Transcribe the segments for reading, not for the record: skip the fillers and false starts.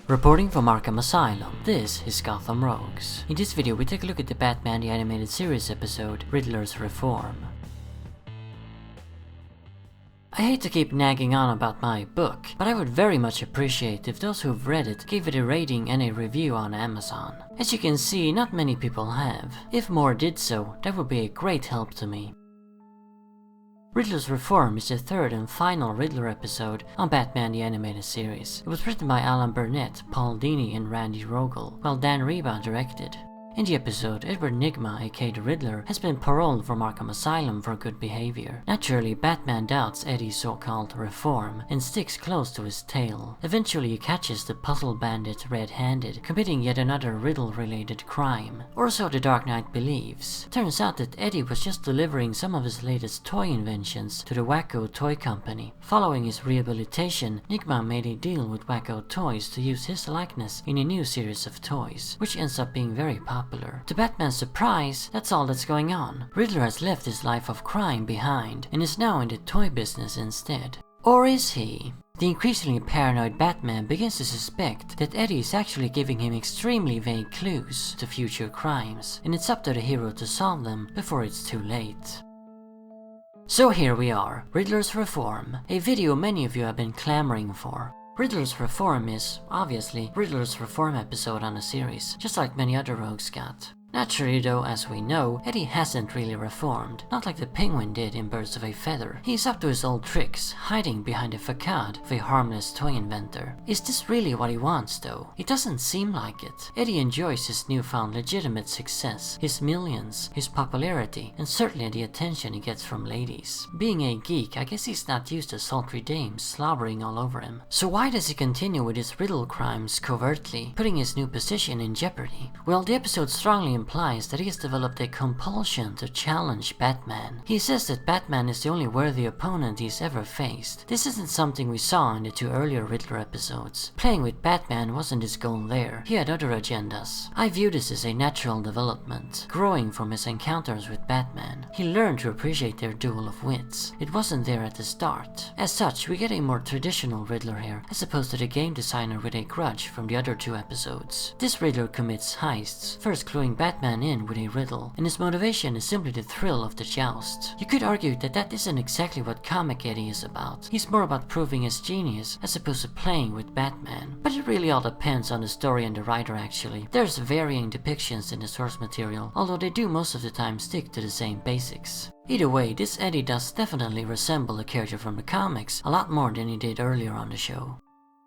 Reporting from Arkham Asylum, this is Gotham Rogues. In this video we take a look at the Batman the Animated Series episode, Riddler'S Reform. I hate to keep nagging on about my book, but I would very much appreciate if those who've read it gave it a rating and a review on Amazon. As you can see, not many people have. If more did so, that would be a great help to me. Riddler'S Reform is the third and final Riddler episode on Batman the Animated Series. It was written by Burnett, Paul Dini and Randy Rogel, while Dan Riba directed. In the episode, Eddie Nigma, aka the Riddler, has been paroled from Arkham Asylum for good behavior. Naturally, Batman doubts Eddie's so-called reform and sticks close to his tail. Eventually, he catches the puzzle bandit red-handed, committing yet another Riddle-related crime. Or so the Dark Knight believes. Turns out that Eddie was just delivering some of his latest toy inventions to the Wacko Toy Company. Following his rehabilitation, Nigma made a deal with Wacko Toys to use his likeness in a new series of toys, which ends up being very popular. To Batman's surprise, that's all that's going on. Riddler has left his life of crime behind and is now in the toy business instead. Or is he? The increasingly paranoid Batman begins to suspect that Eddie is actually giving him extremely vague clues to future crimes, and it's up to the hero to solve them before it's too late. So here we are, Riddler'S Reform, a video many of you have been clamoring for. Riddler'S Reform is, obviously, Riddler'S Reform episode on the series, just like many other rogues got. Naturally though, as we know, Eddie hasn't really reformed, not like the Penguin did in Birds of a Feather. He's up to his old tricks, hiding behind the facade of a harmless toy inventor. Is this really what he wants though? It doesn't seem like it. Eddie enjoys his newfound legitimate success, his millions, his popularity, and certainly the attention he gets from ladies. Being a geek, I guess he's not used to sultry dames slobbering all over him. So why does he continue with his riddle crimes covertly, putting his new position in jeopardy? Well, the episode strongly implies that he has developed a compulsion to challenge Batman. He says that Batman is the only worthy opponent he's ever faced. This isn't something we saw in the two earlier Riddler episodes. Playing with Batman wasn't his goal there. He had other agendas. I view this as a natural development, growing from his encounters with Batman. He learned to appreciate their duel of wits. It wasn't there at the start. As such, we get a more traditional Riddler here, as opposed to the game designer with a grudge from the other two episodes. This Riddler commits heists, first cluing Batman in with a riddle, and his motivation is simply the thrill of the joust. You could argue that that isn't exactly what comic Eddie is about. He's more about proving his genius as opposed to playing with Batman. But it really all depends on the story and the writer actually. There's varying depictions in the source material, although they do most of the time stick to the same basics. Either way, this Eddie does definitely resemble a character from the comics a lot more than he did earlier on the show.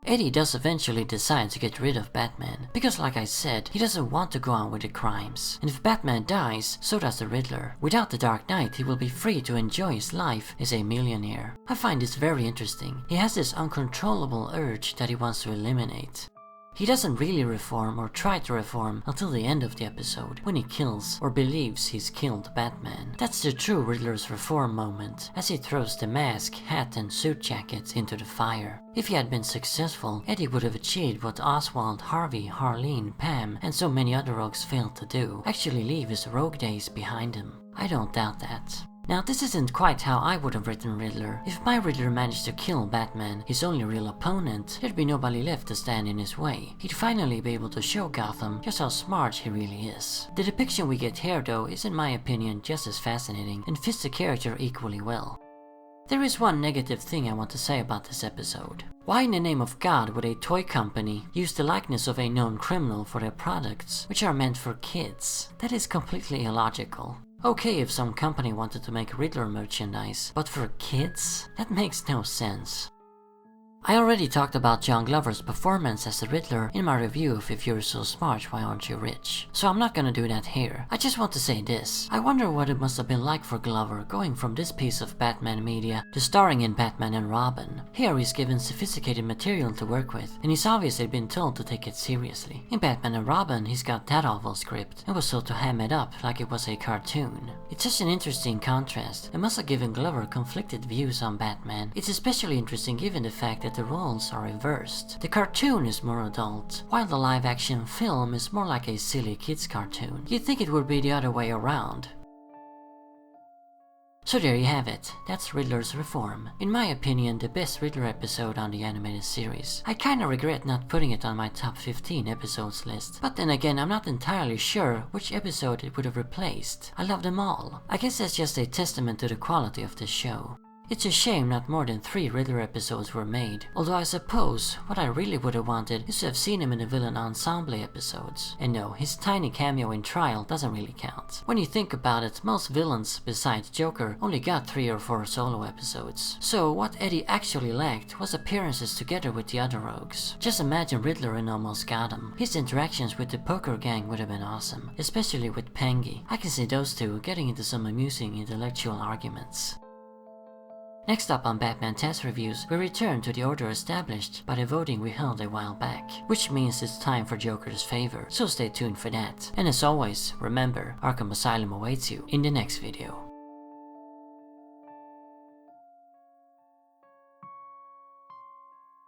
Eddie does eventually decide to get rid of Batman, because like I said, he doesn't want to go on with the crimes. And if Batman dies, so does the Riddler. Without the Dark Knight, he will be free to enjoy his life as a millionaire. I find this very interesting. He has this uncontrollable urge that he wants to eliminate. He doesn't really reform or try to reform until the end of the episode, when he kills or believes he's killed Batman. That's the true Riddler's Reform moment, as he throws the mask, hat and suit jacket into the fire. If he had been successful, Eddie would have achieved what Oswald, Harvey, Harleen, Pam, and so many other rogues failed to do, actually leave his rogue days behind him. I don't doubt that. Now, this isn't quite how I would have written Riddler. If my Riddler managed to kill Batman, his only real opponent, there'd be nobody left to stand in his way. He'd finally be able to show Gotham just how smart he really is. The depiction we get here though is in my opinion just as fascinating and fits the character equally well. There is one negative thing I want to say about this episode. Why in the name of God would a toy company use the likeness of a known criminal for their products, which are meant for kids? That is completely illogical. Okay if some company wanted to make Riddler merchandise, but for kids? That makes no sense. I already talked about John Glover's performance as the Riddler in my review of If You're So Smart, Why Aren't You Rich? So I'm not gonna do that here. I just want to say this. I wonder what it must have been like for Glover going from this piece of Batman media to starring in Batman and Robin. Here he's given sophisticated material to work with, and he's obviously been told to take it seriously. In Batman and Robin, he's got that awful script and was told to ham it up like it was a cartoon. It's such an interesting contrast and must have given Glover conflicted views on Batman. It's especially interesting given the fact that the roles are reversed. The cartoon is more adult, while the live-action film is more like a silly kids cartoon. You'd think it would be the other way around. So there you have it, that's Riddler's Reform. In my opinion, the best Riddler episode on the animated series. I kinda regret not putting it on my top 15 episodes list, but then again I'm not entirely sure which episode it would have replaced. I love them all. I guess that's just a testament to the quality of this show. It's a shame not more than 3 Riddler episodes were made, although I suppose what I really would have wanted is to have seen him in the villain ensemble episodes. And no, his tiny cameo in Trial doesn't really count. When you think about it, most villains, besides Joker, only got 3 or 4 solo episodes. So what Eddie actually lacked was appearances together with the other rogues. Just imagine Riddler in Almost Got Him. His interactions with the poker gang would have been awesome, especially with Pengy. I can see those two getting into some amusing intellectual arguments. Next up on Batman TAS reviews, we return to the order established by the voting we held a while back, which means it's time for Joker's favor, so stay tuned for that. And as always, remember, Arkham Asylum awaits you in the next video.